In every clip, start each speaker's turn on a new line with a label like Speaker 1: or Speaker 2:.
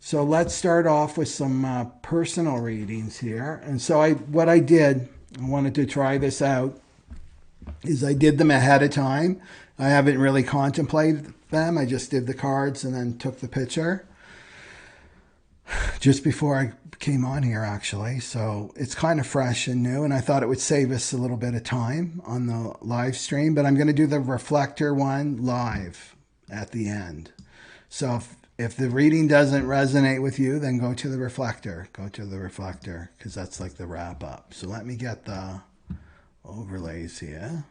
Speaker 1: So let's start off with some personal readings here. And so what I did, I wanted to try this out, is I did them ahead of time. I haven't really contemplated them. I just did the cards and then took the picture just before I came on here, actually. So it's kind of fresh and new, and I thought it would save us a little bit of time on the live stream. But I'm going to do the reflector one live at the end. So if the reading doesn't resonate with you, then go to the reflector. Go to the reflector, because that's like the wrap up. So let me get the overlays here.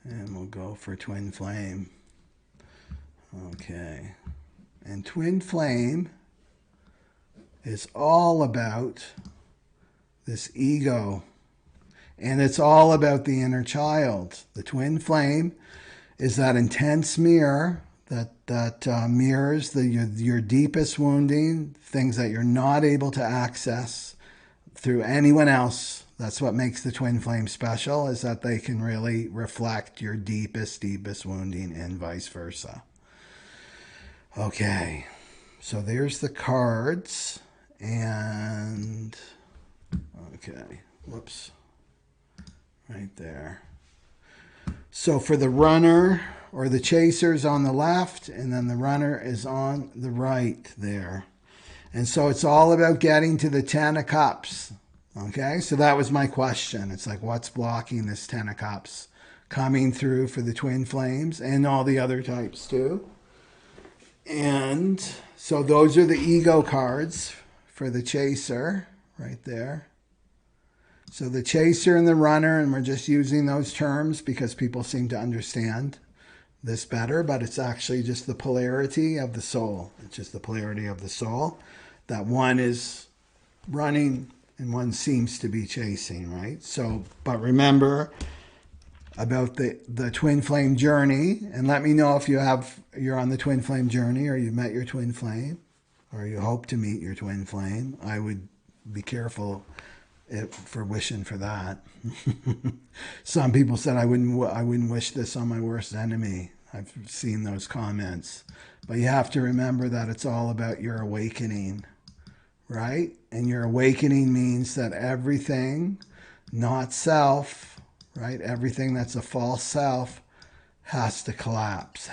Speaker 1: And we'll go for twin flame. Okay. And twin flame is all about this ego. And it's all about the inner child. The twin flame is that intense mirror that mirrors your deepest wounding, things that you're not able to access through anyone else. That's what makes the twin flame special, is that they can really reflect your deepest wounding and vice versa. Okay, so there's the cards. And, okay, whoops, right there. So for the runner or the chaser's on the left, and then the runner is on the right there. And so it's all about getting to the 10 of cups. Okay, so that was my question. It's like, what's blocking this 10 of cups coming through for the twin flames and all the other types too? And so those are the ego cards for the chaser right there. So the chaser and the runner, and we're just using those terms because people seem to understand this better, but it's actually just the polarity of the soul. It's just the polarity of the soul, that one is running and one seems to be chasing, right? So, but remember about the twin flame journey, and let me know if you're on the twin flame journey, or you've met your twin flame, or you hope to meet your twin flame. I would be careful for wishing for that. Some people said I wouldn't wish this on my worst enemy. I've seen those comments. But you have to remember that it's all about your awakening, right? And your awakening means that everything, not self, right? Everything that's a false self has to collapse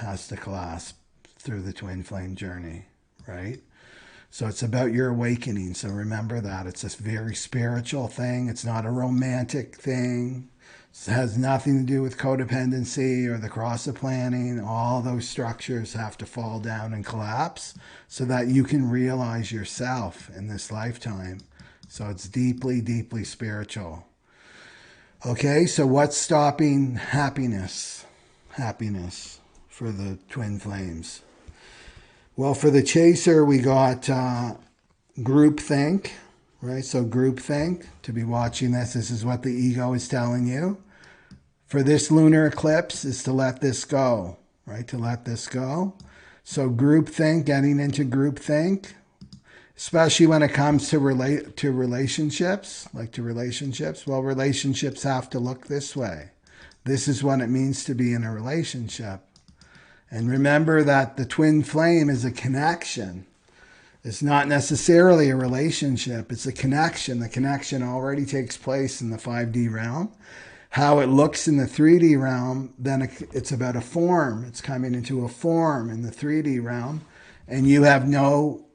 Speaker 1: through the twin flame journey, right? So it's about your awakening. So remember that. It's a very spiritual thing. It's not a romantic thing. It has nothing to do with codependency or the cross of planning. All those structures have to fall down and collapse so that you can realize yourself in this lifetime. So it's deeply, deeply spiritual. Okay, so what's stopping happiness? Happiness for the twin flames. Well, for the chaser, we got groupthink, right? So groupthink, to be watching this is what the ego is telling you. For this lunar eclipse is to let this go, right? To let this go. So groupthink, getting into groupthink, especially when it comes to relationships, like to relationships. Well, relationships have to look this way. This is what it means to be in a relationship. And remember that the twin flame is a connection. It's not necessarily a relationship. It's a connection. The connection already takes place in the 5D realm. How it looks in the 3D realm, then it's about a form. It's coming into a form in the 3D realm. And you have no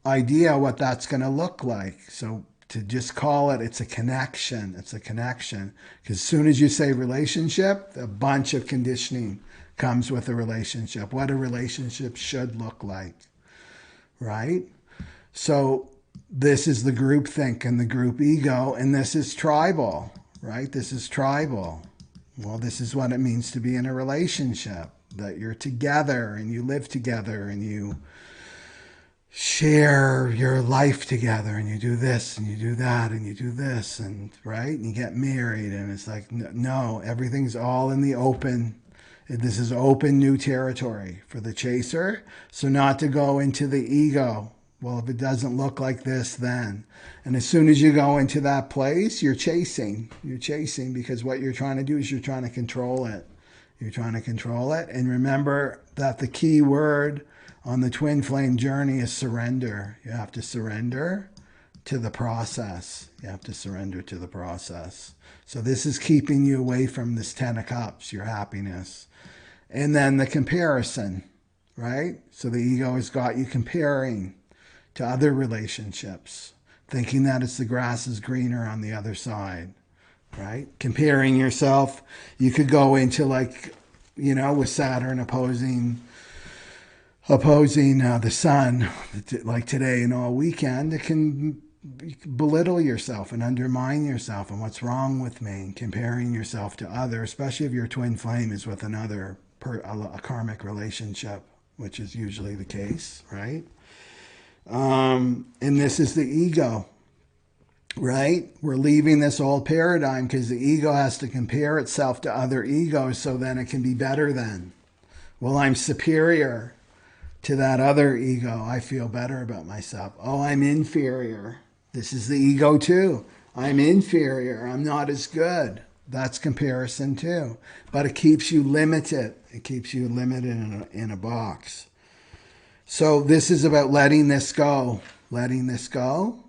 Speaker 1: idea what that's going to look like. So to just call it, it's a connection. It's a connection. Because as soon as you say relationship, a bunch of conditioning comes with a relationship, what a relationship should look like, right? So this is the group think and the group ego, and this is tribal, right? This is tribal. Well, this is what it means to be in a relationship, that you're together and you live together and you share your life together and you do this and you do that and you do this, and right? And you get married, and it's like, no, everything's all in the open. This is open new territory for the chaser. So not to go into the ego. Well, if it doesn't look like this, then. And as soon as you go into that place, you're chasing. You're chasing because what you're trying to do is you're trying to control it. You're trying to control it. And remember that the key word on the twin flame journey is surrender. You have to surrender to the process. You have to surrender to the process. So this is keeping you away from this 10 of cups, your happiness. And then the comparison, right? So the ego has got you comparing to other relationships, thinking that it's the grass is greener on the other side, right? Comparing yourself. You could go into like, with Saturn opposing the sun, like today and all weekend, it can belittle yourself and undermine yourself and what's wrong with me, and comparing yourself to others, especially if your twin flame is with another, a karmic relationship, which is usually the case, right? And this is the ego, right? We're leaving this old paradigm because the ego has to compare itself to other egos so then it can be better than. Well, I'm superior to that other ego. I feel better about myself. Oh, I'm inferior. This is the ego too. I'm inferior. I'm not as good. That's comparison too. But it keeps you limited. It keeps you limited in a box. So this is about letting this go. Letting this go.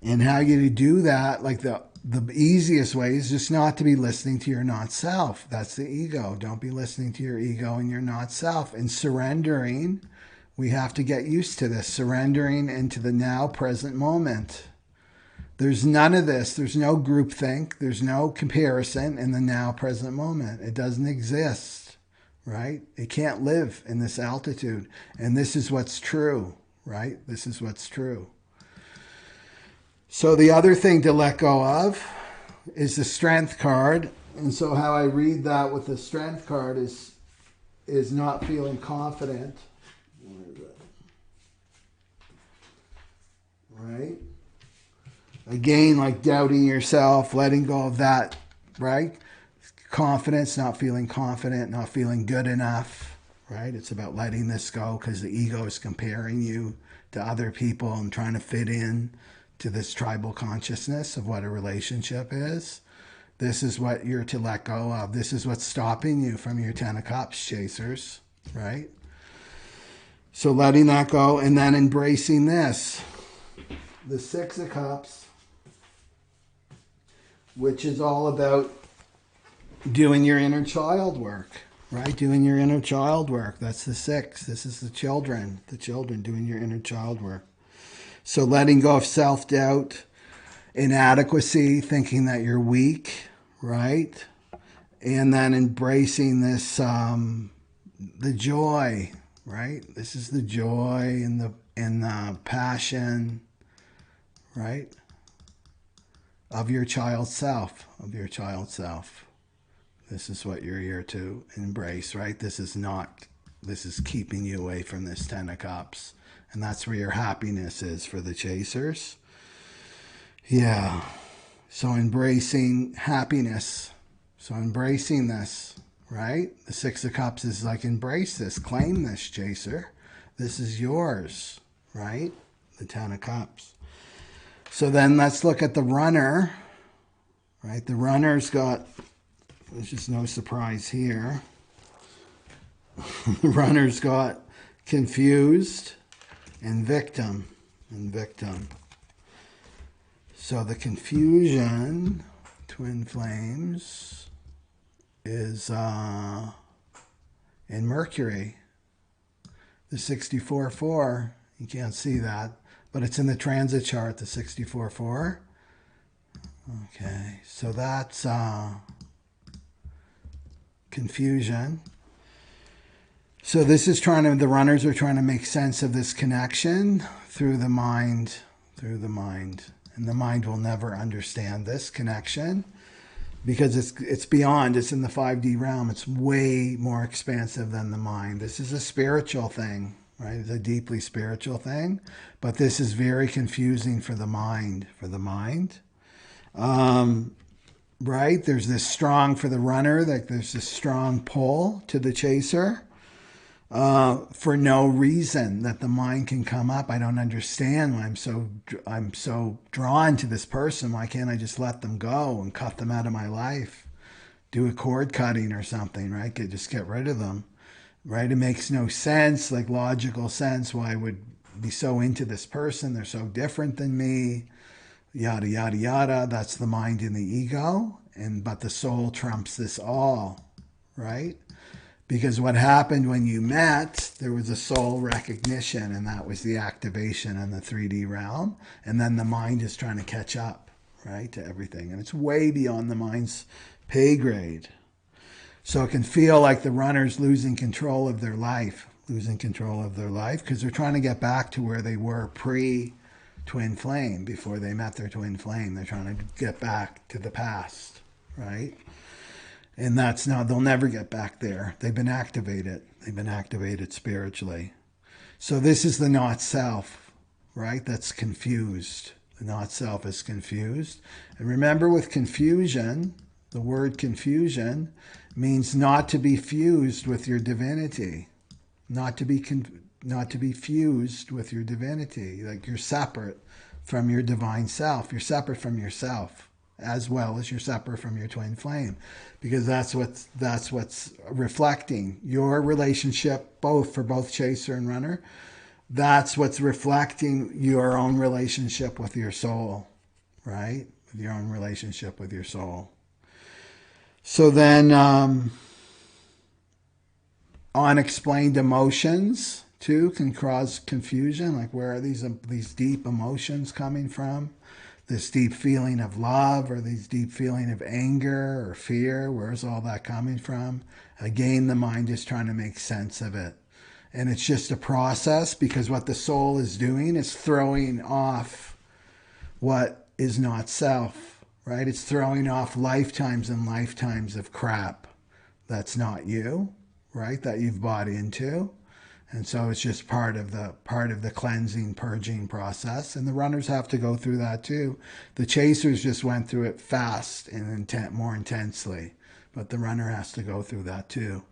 Speaker 1: And how you do that, like the easiest way is just not to be listening to your not self. That's the ego. Don't be listening to your ego and your not self. And surrendering, we have to get used to this. Surrendering into the now present moment. There's none of this. There's no groupthink. There's no comparison in the now present moment. It doesn't exist, right? It can't live in this altitude. And this is what's true, right? This is what's true. So the other thing to let go of is the strength card. And so how I read that with the strength card is not feeling confident. Where is it? Right? Again, like doubting yourself, letting go of that, right? Confidence, not feeling confident, not feeling good enough, right? It's about letting this go because the ego is comparing you to other people and trying to fit in to this tribal consciousness of what a relationship is. This is what you're to let go of. This is what's stopping you from your 10 of cups, chasers, right? So letting that go and then embracing this. The 6 of cups, which is all about doing your inner child work, right? Doing your inner child work. That's the 6. This is the children doing your inner child work. So letting go of self-doubt, inadequacy, thinking that you're weak, right? And then embracing this, the joy, right? This is the joy and the passion, right? Of your child self, This is what you're here to embrace, right? This is keeping you away from this 10 of cups. And that's where your happiness is for the chasers. Yeah. So embracing happiness. So embracing this, right? The 6 of cups is like embrace this, claim this, chaser. This is yours, right? The 10 of cups. So then let's look at the runner, right? The runner's got, there's just no surprise here. The runner's got confused and victim. So the confusion, twin flames, is in Mercury. The 64-4, you can't see that, but it's in the transit chart, the 64-4. Okay, so that's confusion. So this is the runners are trying to make sense of this connection through the mind. And the mind will never understand this connection because it's beyond, it's in the 5D realm. It's way more expansive than the mind. This is a spiritual thing, right? It's a deeply spiritual thing, but this is very confusing for the mind, right? There's this strong, for the runner, like there's this strong pull to the chaser. For no reason that the mind can come up. I don't understand why I'm so drawn to this person. Why can't I just let them go and cut them out of my life? Do a cord cutting or something, right? Just get rid of them. right? It makes no sense, like logical sense, why I would be so into this person. They're so different than me, yada, yada, yada. That's the mind and the ego. But the soul trumps this all, right? Because what happened when you met, there was a soul recognition, and that was the activation in the 3D realm. And then the mind is trying to catch up, right, to everything. And it's way beyond the mind's pay grade. So it can feel like the runner's losing control of their life, because they're trying to get back to where they were pre-twin flame, before they met their twin flame. They're trying to get back to the past, right? And that's not, they'll never get back there. They've been activated. They've been activated spiritually. So this is the not self, right? That's confused. The not self is confused. And remember, with confusion, the word confusion means not to be fused with your divinity. Not to be fused with your divinity. Like you're separate from your divine self. You're separate from yourself, as well as you're separate from your twin flame, because that's what's reflecting your relationship, for both chaser and runner. That's what's reflecting your own relationship with your soul, right? Your own relationship with your soul. So then unexplained emotions too can cause confusion. Like, where are these deep emotions coming from? This deep feeling of love, or these deep feeling of anger or fear, where's all that coming from? Again, the mind is trying to make sense of it. And it's just a process, because what the soul is doing is throwing off what is not self, right? It's throwing off lifetimes and lifetimes of crap that's not you, right? That you've bought into. And so it's just part of the cleansing, purging process. And the runners have to go through that too. The chasers just went through it fast and more intensely, but the runner has to go through that too.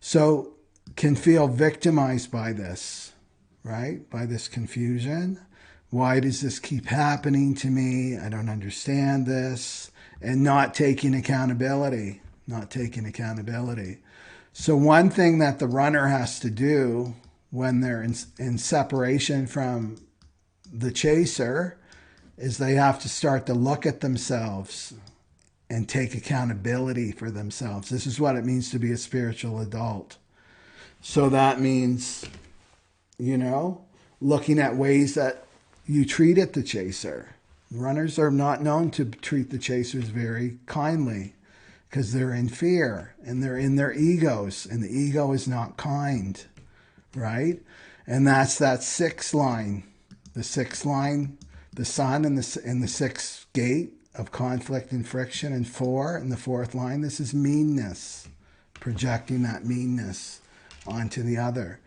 Speaker 1: So can feel victimized by this, right? By this confusion. Why does this keep happening to me? I don't understand this. And not taking accountability. So one thing that the runner has to do when they're in separation from the chaser is they have to start to look at themselves and take accountability for themselves. This is what it means to be a spiritual adult. So that means, looking at ways that you treated the chaser. Runners are not known to treat the chasers very kindly, because they're in fear and they're in their egos, and the ego is not kind, right? And that's that sixth line. The sixth line, the sun in the sixth gate of conflict and friction, and 4 in the fourth line. This is meanness, projecting that meanness onto the other.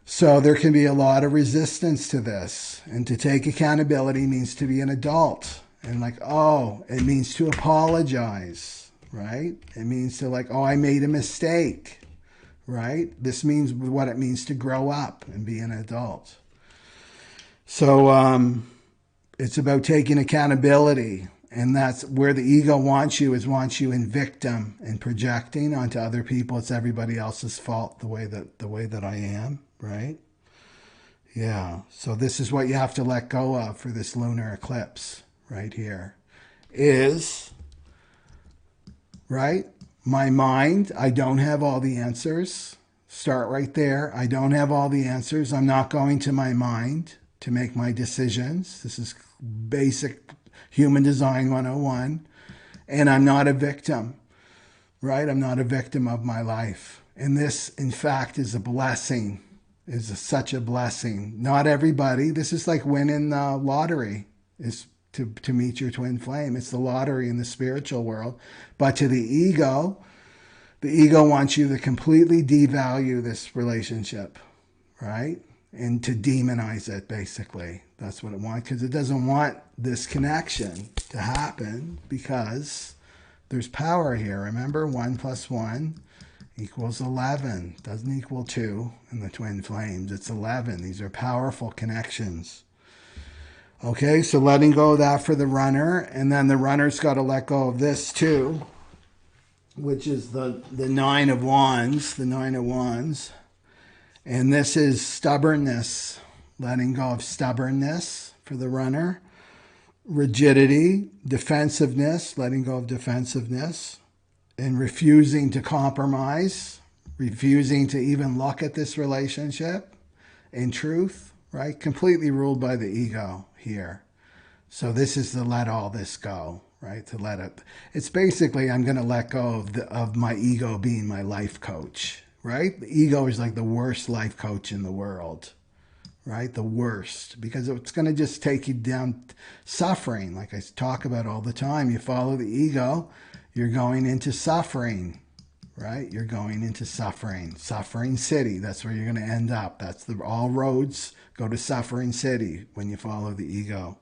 Speaker 1: So there can be a lot of resistance to this. And to take accountability means to be an adult. And it means to apologize. Right? It means to I made a mistake, right? This means what it means to grow up and be an adult. So it's about taking accountability, and that's where the ego wants you in victim and projecting onto other people. It's everybody else's fault the way that I am, right? Yeah. So this is what you have to let go of for this lunar eclipse right here. Right? My mind, I don't have all the answers. Start right there. I don't have all the answers. I'm not going to my mind to make my decisions. This is basic human design 101. And I'm not a victim, right? I'm not a victim of my life. And this, in fact, is a blessing, such a blessing. Not everybody. This is like winning the lottery, is to meet your twin flame. It's the lottery in the spiritual world. But to the ego wants you to completely devalue this relationship, right? And to demonize it, basically. That's what it wants, because it doesn't want this connection to happen, because there's power here. Remember, 1 + 1 = 11. Doesn't equal 2 in the twin flames. It's 11. These are powerful connections. Okay, so letting go of that for the runner, and then the runner's got to let go of this too. which is the Nine of Wands, the Nine of Wands. And this is stubbornness, letting go of stubbornness for the runner. Rigidity, defensiveness, letting go of defensiveness, and refusing to compromise, refusing to even look at this relationship in truth, right? Completely ruled by the ego here. So this is to let all this go, right? To let it. It's basically, I'm going to let go of my ego being my life coach, right? The ego is like the worst life coach in the world, right? The worst, because it's going to just take you down suffering. Like I talk about all the time, you follow the ego, you're going into suffering, right? You're going into suffering city. That's where you're going to end up. That's all roads go to suffering city when you follow the ego.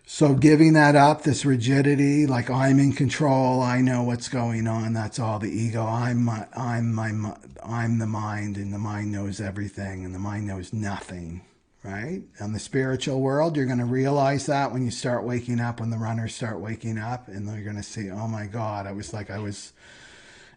Speaker 1: So giving that up, this rigidity, like I'm in control, I know what's going on. That's all the ego. I'm the mind, and the mind knows everything, and the mind knows nothing, right? In the spiritual world, you're going to realize that when you start waking up, when the runners start waking up, and they're going to see, oh my God, I was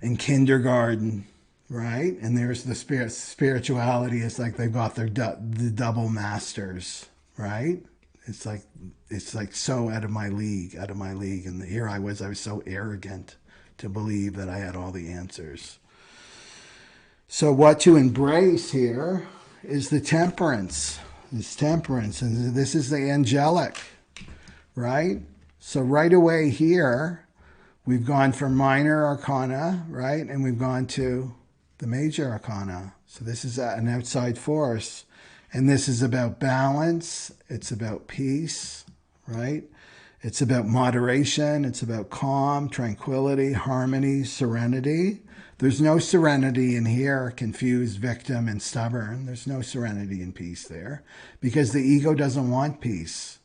Speaker 1: in kindergarten, right? And there's the spirituality. It's like they've got the double masters, right? It's like so out of my league. And here I was so arrogant to believe that I had all the answers. So what to embrace here is the temperance. It's temperance. And this is the angelic, right? So right away here, we've gone from minor arcana, right? And we've gone to the major arcana. So this is an outside force. And this is about balance. It's about peace, right? It's about moderation. It's about calm, tranquility, harmony, serenity. There's no serenity in here, confused, victim, and stubborn. There's no serenity and peace there because the ego doesn't want peace.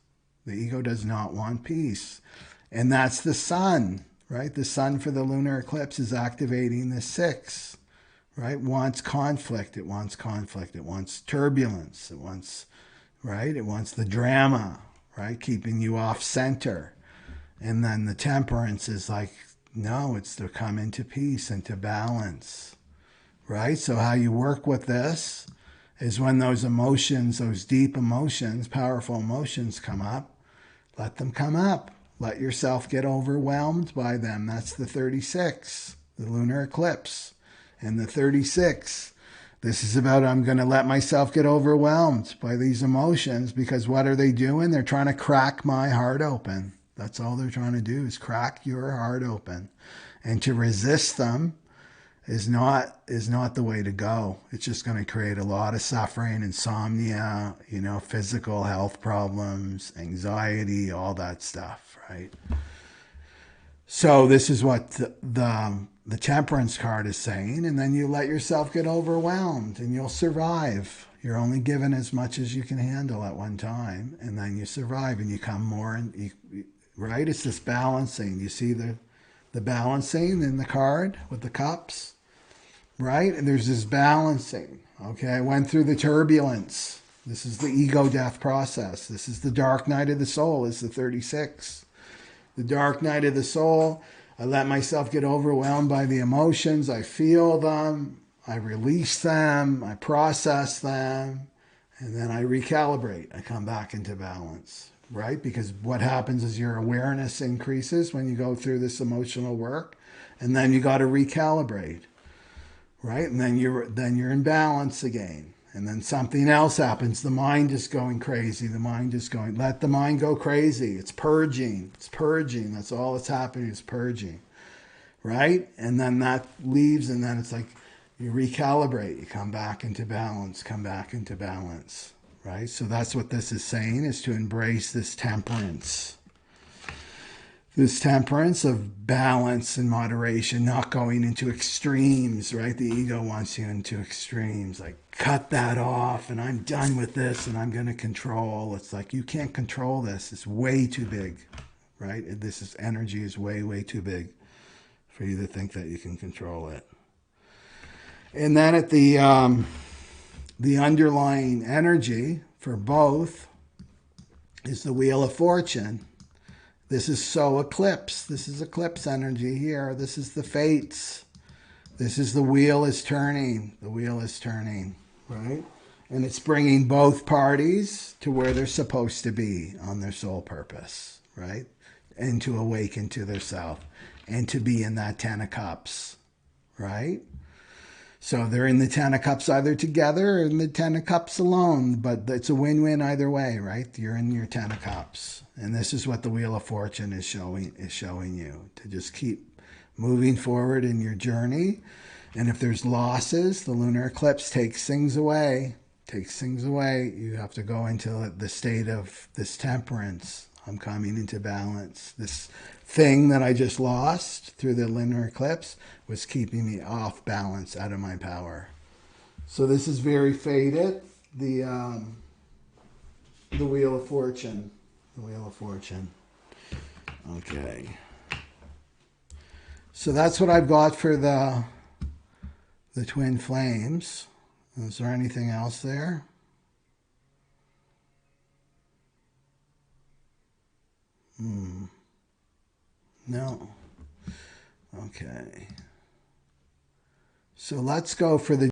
Speaker 1: The ego does not want peace. And that's the sun, right? The sun for the lunar eclipse is activating the 6. Right? Wants conflict. It wants conflict. It wants turbulence. It wants, right? It wants the drama, right? Keeping you off center. And then the temperance is like, no, it's to come into peace, into balance, right? So how you work with this is when those emotions, those deep emotions, powerful emotions come up, let them come up. Let yourself get overwhelmed by them. That's the 36, the lunar eclipse. And the 36, this is about I'm going to let myself get overwhelmed by these emotions because what are they doing? They're trying to crack my heart open. That's all they're trying to do is crack your heart open. And to resist them is not the way to go. It's just going to create a lot of suffering, insomnia, physical health problems, anxiety, all that stuff, right? So this is what the temperance card is saying, and then you let yourself get overwhelmed and you'll survive. You're only given as much as you can handle at one time, and then you survive and you come more, right? It's this balancing. You see the balancing in the card with the cups, right? And there's this balancing. Okay, I went through the turbulence. This is the ego death process. This is the dark night of the soul, is the 36. The dark night of the soul, I let myself get overwhelmed by the emotions. I feel them. I release them. I process them. And then I recalibrate. I come back into balance, right? Because what happens is your awareness increases when you go through this emotional work. And then you got to recalibrate, right? And then you're in balance again. And then something else happens. The mind is going crazy. Let the mind go crazy. It's purging. It's purging. That's all that's happening is purging, right? And then that leaves, and then it's like you recalibrate. You come back into balance, right? So that's what this is saying, is to embrace this temperance. This temperance of balance and moderation, not going into extremes, right? The ego wants you into extremes, like cut that off and I'm done with this and I'm going to control. It's like you can't control this. It's way too big, right? Energy is way, way too big for you to think that you can control it. And then at the underlying energy for both is the Wheel of Fortune. This is so eclipse. This is eclipse energy here. This is the fates. This is the wheel is turning. The wheel is turning, right? And it's bringing both parties to where they're supposed to be on their soul purpose, right? And to awaken to their self and to be in that 10 of cups, right? So they're in the 10 of cups either together or in the 10 of cups alone, but it's a win-win either way, right? You're in your 10 of cups. And this is what the Wheel of Fortune is showing you, to just keep moving forward in your journey. And if there's losses, the lunar eclipse takes things away. Takes things away. You have to go into the state of this temperance. I'm coming into balance. This thing that I just lost through the lunar eclipse was keeping me off balance, out of my power. So this is very fated. The Wheel of Fortune. The Wheel of Fortune. Okay. So that's what I've got for the twin flames. Is there anything else there? No. Okay. So let's go for the